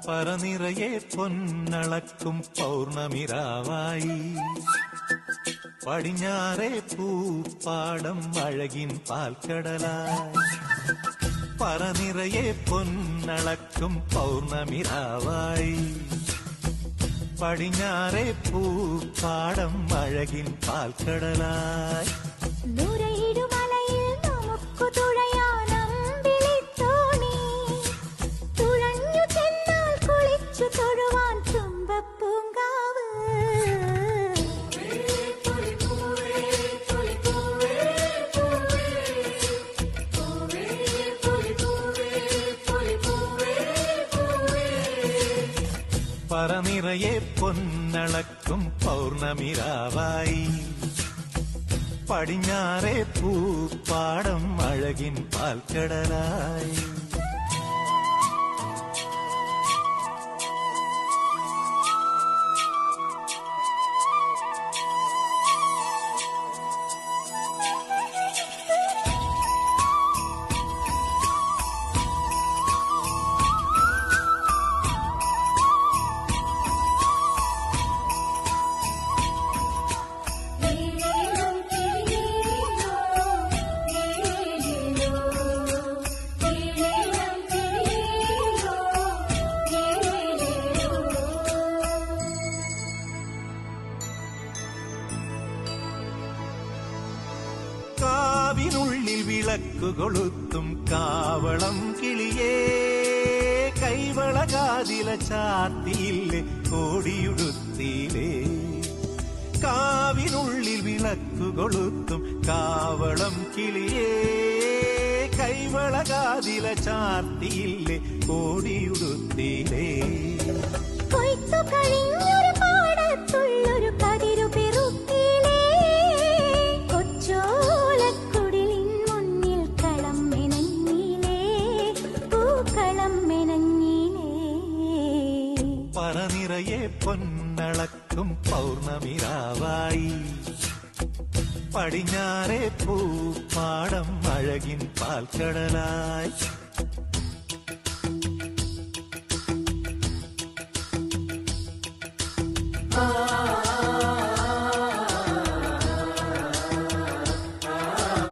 പറനിറയെ പൊന്നളക്കും പൗർണമിരാവായി പടിഞ്ഞാറേ പൂപ്പാടം അഴകിൻ പാൽക്കടലായി. പറനിറയെ പൊന്നളക്കും പൗർണമിരാവായി പടിഞ്ഞാറേ പൂപ്പാടം അഴകിൻ പാൽക്കടലായി. പറനിറയെ പൊന്നളക്കും പൗർണമിരാവായി പടിഞ്ഞാറേ പൂപ്പാടം അഴകിൻ പാൽക്കടലായി. കാവിനുള്ളിൽ വിളക്കു കൊളുത്തും കാവളം കിളിയേ കൈവളകാതില ചാർത്തിയില്ലേ കോടിയുടുത്തിയിലേ. കാവിനുള്ളിൽ വിളക്കു കൊളുത്തും കാവളം കിളിയേ കൈവളകാതില ചാർത്തിയില്ലേ കോടിയുടുത്തിയിലേ. കൊയ്ത്തു കഴിഞ്ഞൊരു പാടത്തുള്ളൊരു കതിരു പെറുക്കിലേ കൊച്ചോലക്കുടിലിൻ മുന്നിൽ കളം മെനഞ്ഞിലേ പൂക്കളം മെനഞ്ഞിലേ. പറനിറയെ പൊന്നളക്കും പൗർണമിരാവായി പടിഞ്ഞാറേ പൂപ്പാടം അഴകിൻ പാൽക്കടലായി. ആ